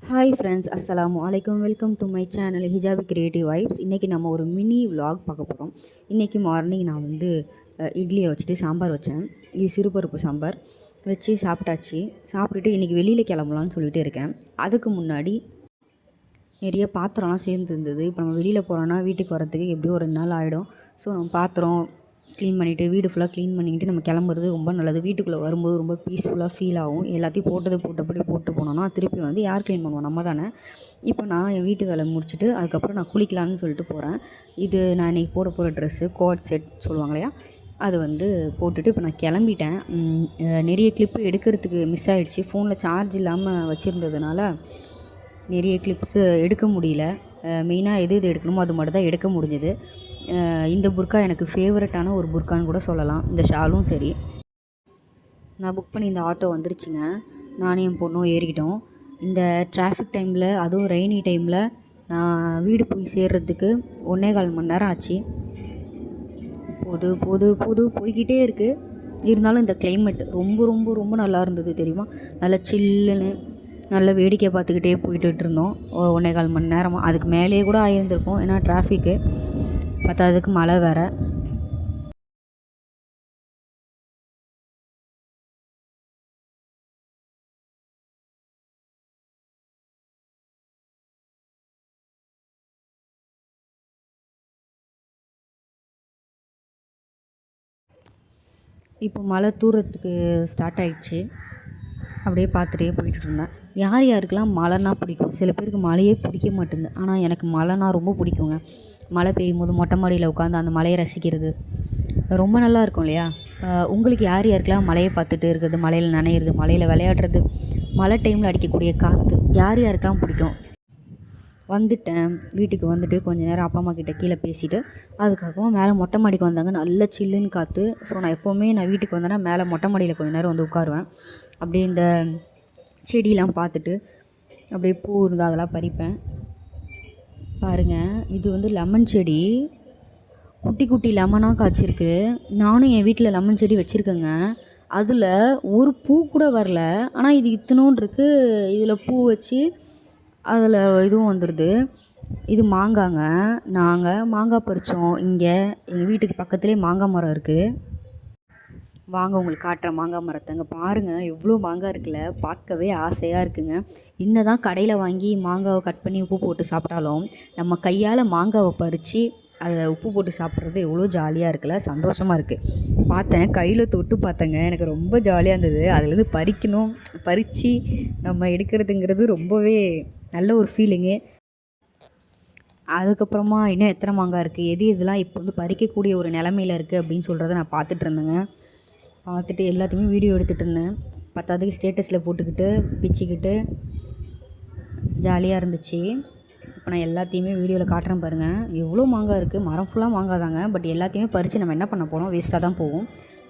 Hi friends, அஸ்ஸலாமு அலைக்கும். Welcome to my channel Hijabi Creative Vibes. இன்றைக்கி நம்ம ஒரு மினி விலாக் பார்க்க போகிறோம். இன்றைக்கி மார்னிங் நான் வந்து இட்லியை வச்சுட்டு சாம்பார் வச்சேன். இது சிறுபருப்பு சாம்பார் வச்சு சாப்பிட்டாச்சு. சாப்பிட்டுட்டு இன்றைக்கி வெளியில் கிளம்பலான்னு சொல்லிட்டு இருக்கேன். அதுக்கு முன்னாடி நிறைய பாத்திரம்லாம் சேர்ந்து இருந்தது. இப்போ நம்ம வெளியில் போகிறோன்னா வீட்டுக்கு வரத்துக்கு எப்படியும் ஒரு 2 நாள் ஆகிடும். ஸோ நம்ம பாத்திரம் க்ளீன் பண்ணிவிட்டு வீடு ஃபுல்லாக க்ளீன் பண்ணிக்கிட்டு நம்ம கிளம்புறது ரொம்ப நல்லது. வீட்டுக்குள்ளே வரும்போது ரொம்ப பீஸ்ஃபுல்லாக ஃபீல் ஆகும். எல்லாத்தையும் போட்டபடி போட்டு போனோன்னா திருப்பி வந்து யார் க்ளீன் பண்ணுவோம்? நம்ம தானே. இப்போ நான் என் வீட்டு வேலை முடிச்சுட்டு அதுக்கப்புறம் நான் குளிக்கலான்னு சொல்லிட்டு போகிறேன். இது நான் இன்றைக்கி போட போகிற ட்ரெஸ்ஸு கோட் செட் சொல்லுவாங்க இல்லையா, அது வந்து போட்டுட்டு இப்போ நான் கிளம்பிட்டேன். நிறைய கிளிப்பு எடுக்கிறதுக்கு மிஸ் ஆகிடுச்சு. ஃபோனில் சார்ஜ் இல்லாமல் வச்சுருந்ததுனால நிறைய கிளிப்ஸு எடுக்க முடியல. மெயினாக எது எடுக்கணுமோ அது மட்டும் தான் எடுக்க முடிஞ்சுது. இந்த புர்க்கா எனக்கு ஃபேவரட்டான ஒரு புர்க்கான்னு கூட சொல்லலாம். இந்த ஷாலும் சரி. நான் புக் பண்ணி இந்த ஆட்டோ வந்துருச்சுங்க. நானும் என் பொண்ணும் ஏறிக்கிட்டோம். இந்த டிராஃபிக் டைமில், அதுவும் ரெய்னி டைமில் நான் வீடு போய் சேர்றதுக்கு 1.25 மணி நேரம் ஆச்சு. போய்கிட்டே இருக்குது. இருந்தாலும் இந்த கிளைமேட் ரொம்ப ரொம்ப ரொம்ப நல்லா இருந்தது தெரியுமா. நல்லா சில்லுன்னு நல்லா வேடிக்கை பார்த்துக்கிட்டே போய்கிட்டு இருந்தோம். 1.25 மணி நேரமாக, அதுக்கு மேலேயே கூட ஆகியிருந்திருக்கும். ஏன்னா டிராஃபிக்கு பத்தாததுக்கு மழை வேறு. இப்போ மழை தூறத்துக்கு ஸ்டார்ட் ஆகிடுச்சு. அப்படியே பார்த்துட்டே போயிட்டு இருந்தேன். யார் யாருக்கெல்லாம் மழைனா பிடிக்கும்? சில பேருக்கு மழையே பிடிக்க மாட்டேங்குது. ஆனால் எனக்கு மழைனா ரொம்ப பிடிக்குங்க. மழை பெய்யும் போது மொட்டை மாடியில் உட்காந்து அந்த மழையை ரசிக்கிறது ரொம்ப நல்லா இருக்கும் இல்லையா. உங்களுக்கு யார் யாருக்கெல்லாம் மழையை பார்த்துட்டு இருக்கிறது, மழையில் நனையிறது, மழையில் விளையாடுறது, மழை டைமில் அடிக்கக்கூடிய காற்று யார் யாருக்கெல்லாம் பிடிக்கும்? வந்துட்டேன். வீட்டுக்கு வந்துட்டு கொஞ்சம் நேரம் அப்பா அம்மா கிட்டே கீழே பேசிவிட்டு அதுக்கப்புறமா மேலே மொட்டை மாடிக்கு வந்தாங்க. நல்ல சில்லுன்னு காற்று. ஸோ நான் எப்போவுமே வீட்டுக்கு வந்தேன்னா மேலே மொட்டை மாடியில் கொஞ்சம் நேரம் வந்து உட்காருவேன். அப்படியே இந்த செடியெலாம் பார்த்துட்டு அப்படியே பூ இருந்தால் அதெல்லாம் பறிப்பேன். பாருங்கள், இது வந்து லெமன் செடி. குட்டி குட்டி லெமனாக காய்ச்சிருக்கு. நானும் என் வீட்டில் லெமன் செடி வச்சுருக்கேங்க. அதில் ஒரு பூ கூட வரல. ஆனால் இது இத்தனோண்டு இருக்குது. இதில் பூ வச்சு அதில் இதுவும் வந்துடுது. இது மாங்காங்க. நாங்கள் மாங்காய் பறித்தோம். இங்கே எங்கள் வீட்டுக்கு பக்கத்துலேயே மாங்காய் மரம் இருக்குது. வாங்க உங்களுக்கு காட்டுறேன் மாங்காய் மரத்தை. அங்கே பாருங்கள் எவ்வளோ மாங்காய் இருக்குல்ல. பார்க்கவே ஆசையாக இருக்குங்க. என்ன தான் கடையில் வாங்கி மாங்காவை கட் பண்ணி உப்பு போட்டு சாப்பிட்டாலும் நம்ம கையால் மாங்காவை பறித்து அதை உப்பு போட்டு சாப்பிட்றது எவ்வளோ ஜாலியாக இருக்குல்ல, சந்தோஷமாக இருக்குது. பார்த்தேன், கையில் தொட்டு பார்த்தேங்க. எனக்கு ரொம்ப ஜாலியாக இருந்தது. அதுலேருந்து பறித்து நம்ம எடுக்கிறதுங்கிறது ரொம்பவே நல்ல ஒரு ஃபீலிங்கு. அதுக்கப்புறமா இன்னும் எத்தனை மாங்காய் இருக்குது, இதெல்லாம் இப்போ வந்து பறிக்கக்கூடிய ஒரு நிலமையில் இருக்குது அப்படின்னு சொல்கிறத நான் பார்த்துட்டு இருந்தேங்க. பார்த்துட்டு எல்லாத்தையுமே வீடியோ எடுத்துகிட்டு இருந்தேன். பத்தாவதுக்கு ஸ்டேட்டஸில் போட்டுக்கிட்டு பிச்சுக்கிட்டு ஜாலியாக இருந்துச்சு. இப்போ நான் எல்லாத்தையுமே வீடியோவில் காட்டுறேன் பாருங்கள். எவ்வளோ மாங்காய் இருக்குது. மரம் ஃபுல்லாக மாங்காய் தாங்க. பட் எல்லாத்தையுமே பறித்து நம்ம என்ன பண்ண போகிறோம்? வேஸ்ட்டாக தான் போகும்.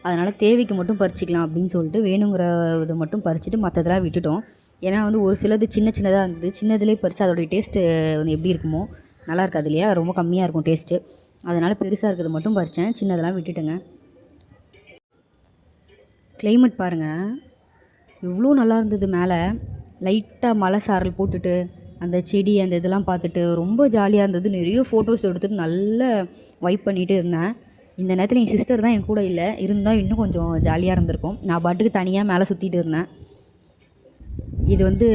அதனால் தேவைக்கு மட்டும் பறிச்சிக்கலாம் அப்படின்னு சொல்லிட்டு வேணுங்கிற இதை மட்டும் பறிச்சுட்டு மற்றதெல்லாம் விட்டுட்டோம். ஏன்னா வந்து ஒரு சிலது சின்னதாக இருந்தது. சின்னதுலேயே பறித்து அதோடைய டேஸ்ட்டு வந்து எப்படி இருக்குமோ நல்லா இருக்காது இல்லையா, ரொம்ப கம்மியாக இருக்கும் டேஸ்ட்டு. அதனால் பெருசாக இருக்கிறது மட்டும் பறித்தேன், சின்னதெல்லாம் விட்டுட்டேங்க. கிளைமேட் பாருங்கள் எவ்வளோ நல்லா இருந்தது. மேலே லைட்டாக மழை சாரல் போட்டுட்டு அந்த செடி அந்த இதெல்லாம் பார்த்துட்டு ரொம்ப ஜாலியாக இருந்தது. நிறைய ஃபோட்டோஸ் எடுத்துகிட்டு நல்ல வைப் பண்ணிகிட்டு இருந்தேன். இந்த நேரத்தில் என் சிஸ்டர் தான் என் கூட இல்லை. இருந்தால் இன்னும் கொஞ்சம் ஜாலியாக இருந்திருக்கும். நான் பாட்டுக்கு தனியாக மேலே சுற்றிட்டு இருந்தேன். இது வந்து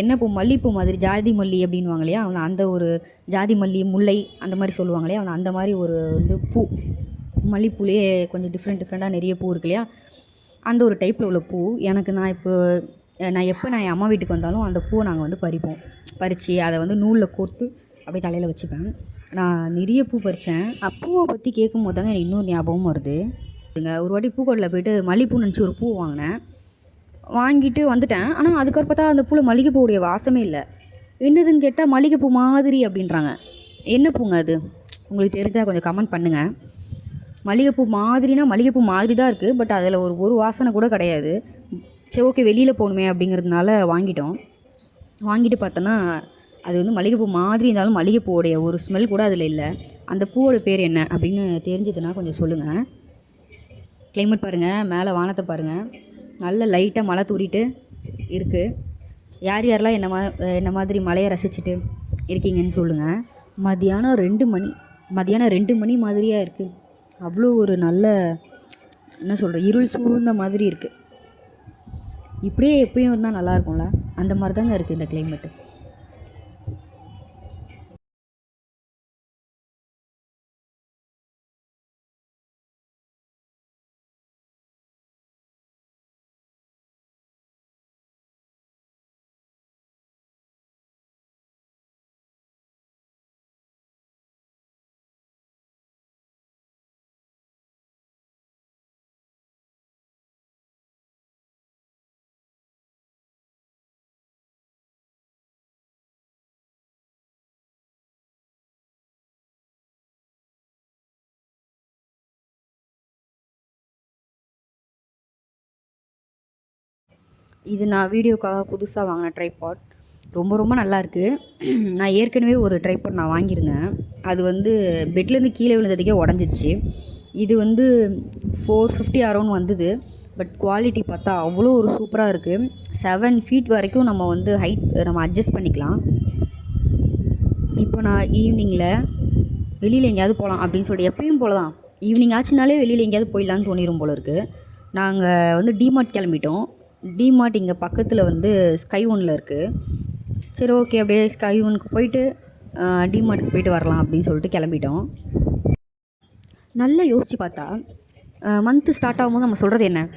என்ன பூ, மல்லிகைப்பூ மாதிரி, ஜாதி மல்லி அப்படின்வாங்க இல்லையா, அந்த ஒரு ஜாதி மல்லி, முல்லை அந்த மாதிரி சொல்லுவாங்க இல்லையா, அந்த மாதிரி ஒரு வந்து பூ. மல்லிகைப்பூலேயே கொஞ்சம் டிஃப்ரெண்ட்டாக நிறைய பூ இருக்கு இல்லையா, அந்த ஒரு டைப்பில் உள்ள பூ. நான் எப்போ என் அம்மா வீட்டுக்கு வந்தாலும் அந்த பூவை நாங்கள் வந்து பறித்து அதை வந்து நூலில் கோர்த்து அப்படியே தலையில் வச்சுப்பேன். நான் நிறைய பூ பறித்தேன். பூவை பற்றி கேட்கும் போது தாங்க எனக்கு இன்னொரு ஞாபகம் வருது. ஒரு வாட்டி பூக்கடையில் போய்ட்டு மல்லிகைப்பூ நினச்சி ஒரு பூ வாங்கிட்டு வந்துட்டேன். ஆனால் அதுக்கப்புறம் பார்த்தா அந்த பூவில் மல்லிகைப்பூவுடைய வாசமே இல்லை. என்னதுன்னு கேட்டால் மல்லிகைப்பூ மாதிரி அப்படின்றாங்க. என்ன பூங்க அது? உங்களுக்கு தெரிஞ்சால் கொஞ்சம் கமெண்ட் பண்ணுங்கள். மல்லிகைப்பூ மாதிரினா மல்லிகைப்பூ மாதிரி தான் இருக்குது. பட் அதில் ஒரு வாசனை கூட கிடையாது. சரி, ஓகே, வெளியில் போகணுமே அப்படிங்கிறதுனால வாங்கிட்டு பார்த்தோன்னா அது வந்து மல்லிகைப்பூ மாதிரி இருந்தாலும் மல்லிகைப்பூவோடைய ஒரு ஸ்மெல் கூட அதில் இல்லை. அந்த பூவோட பேர் என்ன அப்படின்னு தெரிஞ்சதுன்னா கொஞ்சம் சொல்லுங்கள். கிளைமேட் பாருங்கள், மேலே வானத்தை பாருங்கள், நல்ல லைட்டாக மழை தூறிட்டு இருக்குது. யார் யாரெல்லாம் என்ன மாதிரி மலையை ரசிச்சுட்டு இருக்கீங்கன்னு சொல்லுங்கள். மதியானம் 2 மணி மாதிரியாக இருக்குது. அவ்வளோ ஒரு நல்ல என்ன சொல்கிறது, இருள் சூழ்ந்த மாதிரி இருக்குது. இப்படியே எப்பயும் இருந்தால் நல்லாயிருக்கும்ல, அந்த மாதிரி தாங்க இருக்குது இந்த கிளைமேட்டு. இது நான் வீடியோக்காக புதுசாக வாங்கின ட்ரைபாட். ரொம்ப ரொம்ப நல்லாயிருக்கு. நான் ஏற்கனவே ஒரு ட்ரைபாட் நான் வாங்கியிருந்தேன். அது வந்து பெட்லேருந்து கீழே விழுந்ததுக்கே உடஞ்சிருச்சு. இது வந்து 450 அரௌண்ட் வந்தது. பட் குவாலிட்டி பார்த்தா அவ்வளோ ஒரு சூப்பராக இருக்குது. 7 ஃபீட் வரைக்கும் நம்ம வந்து ஹைட் நம்ம அட்ஜஸ்ட் பண்ணிக்கலாம். இப்போ நான் ஈவினிங்கில் வெளியில் எங்கேயாவது போகலாம் அப்படின்னு சொல்லிட்டு, எப்பயும் போல தான் ஈவினிங் ஆச்சுனாலே வெளியில் எங்கேயாவது போயிடலான்னு தோணிடும் போல இருக்குது. நாங்கள் வந்து டிமார்ட் கிளம்பிட்டோம். டிமார்ட் இங்கே பக்கத்தில் வந்து ஸ்கை ஒன்னில் இருக்குது. சரி ஓகே, அப்படியே ஸ்கை ஒனுக்கு போயிட்டு டிமார்ட்டுக்கு போயிட்டு வரலாம் அப்படின்னு சொல்லிட்டு கிளம்பிட்டோம். நல்லா யோசித்து பார்த்தா மந்த்து ஸ்டார்ட் ஆகும்போது நம்ம சொல்கிறது என்ன?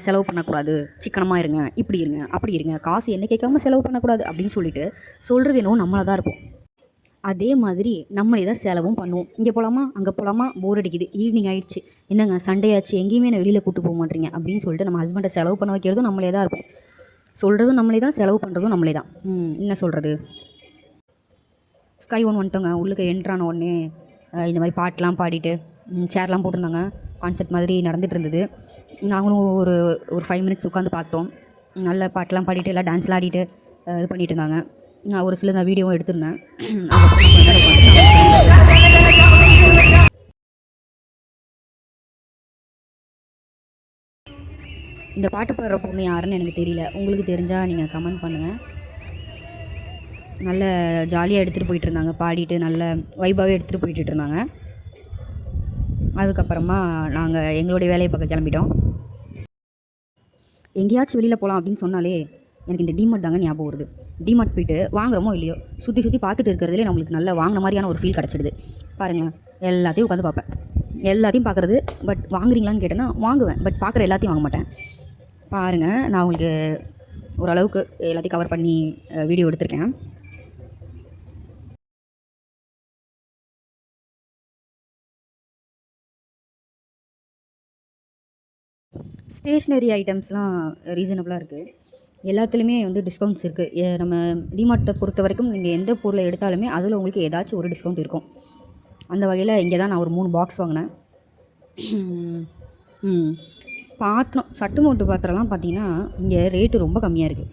செலவு பண்ணக்கூடாது, சிக்கனமாக இருங்க, இப்படி இருங்க, அப்படி இருங்க, காசு என்ன கேட்காம செலவு பண்ணக்கூடாது அப்படின்னு சொல்லிட்டு சொல்கிறது என்னவோ நம்மளாக தான் இருப்போம். அதே மாதிரி நம்மளே தான் செலவும் பண்ணுவோம். இங்கே போகலாமா, அங்கே போகலாமா, போர் அடிக்குது, ஈவினிங் ஆகிடுச்சு, என்னங்க சண்டே ஆச்சு, எங்கேயுமே என்ன வெளியில் கூப்பிட்டு போக மாட்டீங்க அப்படின்னு சொல்லிட்டு நம்ம ஹஸ்பண்டை செலவு பண்ண வைக்கிறதும் நம்மளே தான் இருப்போம். சொல்கிறதும் நம்மளே தான், செலவு பண்ணுறதும் நம்மளே தான். என்ன சொல்கிறது. ஸ்கை ஒன் வந்துட்டோங்க. உள்ளுக்கு என்ட்ரான உடனே இந்த மாதிரி பாட்டெலாம் பாடிட்டு சேர்லாம் போட்டிருந்தாங்க. கான்செர்ட் மாதிரி நடந்துகிட்டு இருந்தது. நாங்களும் ஒரு 5 மினிட்ஸ் உட்காந்து பார்த்தோம். நல்ல பாட்டெலாம் பாடிட்டு எல்லாம் டான்ஸ்லாம் ஆடிட்டு இது பண்ணிகிட்டு இருந்தாங்க. நான் ஒரு சில வீடியோவும் எடுத்திருந்தேன். இந்த பாட்டு பாடுற பொண்ணு யாருன்னு எனக்கு தெரியல. உங்களுக்கு தெரிஞ்சால் நீங்கள் கமெண்ட் பண்ணுங்கள். நல்ல ஜாலியாக எடுத்துகிட்டு போயிட்டு இருந்தாங்க, பாடிட்டு நல்ல வைபாகவே எடுத்துகிட்டு போயிட்டு இருந்தாங்க. அதுக்கப்புறமா நாங்கள் எங்களுடைய வேலையை பார்க்க கிளம்பிட்டோம். எங்கேயாச்சும் வெளியில் போகலாம் அப்படின்னு சொன்னாலே எனக்கு இந்த டிமார்ட் தாங்க ஞாபகம் வருது. டிமார்ட் போய்ட்டு வாங்குறோமோ இல்லையோ, சுற்றி பார்த்துட்டு இருக்கிறதுலே நம்மளுக்கு நல்லா வாங்கின மாதிரியான ஒரு ஃபீல் கிடச்சிடுது. பாருங்கள், எல்லாத்தையும் உட்காந்து பார்ப்பேன். எல்லாத்தையும் பார்க்குறது. பட் வாங்குறீங்களான்னு கேட்டேன்னா வாங்குவேன். பட் பார்க்குற எல்லாத்தையும் வாங்க மாட்டேன். பாருங்கள், நான் உங்களுக்கு ஓரளவுக்கு எல்லாத்தையும் கவர் பண்ணி வீடியோ எடுத்திருக்கேன். ஸ்டேஷ்னரி ஐட்டம்ஸ்லாம் ரீசனபிளாக இருக்குது. எல்லாத்துலேயுமே வந்து டிஸ்கவுண்ட்ஸ் இருக்குது. நம்ம டிமார்ட்டை பொறுத்த வரைக்கும் நீங்கள் எந்த பொருளை எடுத்தாலுமே அதில் உங்களுக்கு ஏதாச்சும் ஒரு டிஸ்கவுண்ட் இருக்கும். அந்த வகையில் இங்கே தான் நான் ஒரு 3 பாக்ஸ் வாங்கினேன். பாத்திரம், சட்டு மோட்டு பாத்திரம்லாம் பார்த்தீங்கன்னா இங்கே ரேட்டு ரொம்ப கம்மியாக இருக்குது.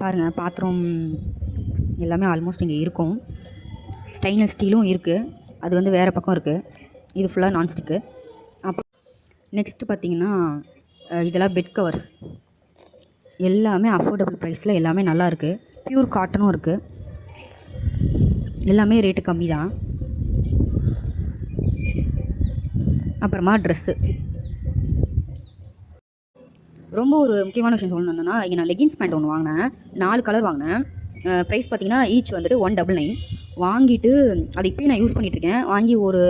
பாருங்கள், பாத்திரம் எல்லாமே ஆல்மோஸ்ட் இங்கே இருக்கும். ஸ்டெயின்லெஸ் ஸ்டீலும் இருக்குது. அது வந்து வேறு பக்கம் இருக்குது. இது ஃபுல்லாக நான்ஸ்டிக்கு. அப்புறம் நெக்ஸ்ட்டு பார்த்திங்கன்னா இதெல்லாம் பெட் கவர்ஸ். எல்லாமே அஃபோர்டபுள் ப்ரைஸில் எல்லாமே நல்லாயிருக்கு. ப்யூர் காட்டனும் இருக்குது. எல்லாமே ரேட்டு கம்மி தான். அப்புறமா ட்ரெஸ்ஸு. ரொம்ப ஒரு முக்கியமான விஷயம் சொல்லணுன்னா, இங்கே நான் லெகின்ஸ் பேண்ட் ஒன்று வாங்கினேன். 4 கலர் வாங்கினேன். ப்ரைஸ் பார்த்திங்கன்னா ஈச் வந்துட்டு 199. வாங்கிட்டு அது இப்போயும் நான் யூஸ் பண்ணிகிட்ருக்கேன். வாங்கி ஒரு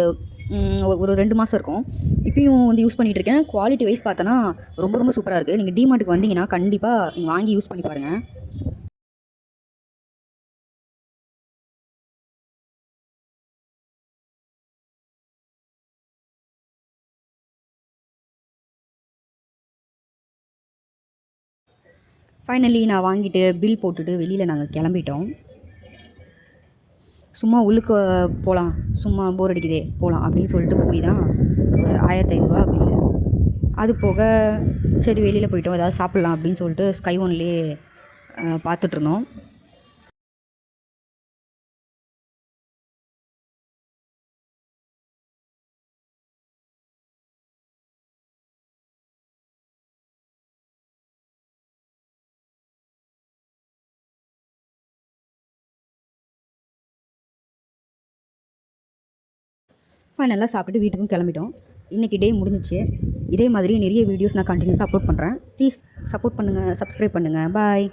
2 மாதம் இருக்கும். இப்போயும் வந்து யூஸ் பண்ணிகிட்ருக்கேன். குவாலிட்டி வைஸ் பார்த்தோன்னா ரொம்ப ரொம்ப சூப்பராக இருக்குது. நீங்கள் டிமார்ட்டுக்கு வந்தீங்கன்னா கண்டிப்பாக நீங்கள் வாங்கி யூஸ் பண்ணி பாருங்கள். ஃபைனலி நான் வாங்கிட்டு பில் போட்டுட்டு வெளியில் நாங்கள் கிளம்பிட்டோம். சும்மா உள்ளுக்கு போகலாம், சும்மா போர் அடிக்குதே போகலாம் அப்படின்னு சொல்லிட்டு போய் தான் ஒரு 1500 பில்லு. அது போக சரி வெளியில் போய்ட்டோம், ஏதாவது சாப்பிட்லாம் அப்படின்னு சொல்லிட்டு ஸ்கை ஒன்லேயே பார்த்துட்ருந்தோம். ஃபைனலாக சாப்பிட்டு வீட்டுக்கும் கிளம்பிட்டோம். இன்றைக்கி டே முடிஞ்சிச்சு. இதே மாதிரி நிறைய வீடியோஸ் நான் கண்டினியூஸாக அப்லோட் பண்ணுறேன். ப்ளீஸ் சப்போர்ட் பண்ணுங்கள், சப்ஸ்கிரைப் பண்ணுங்கள். பாய்.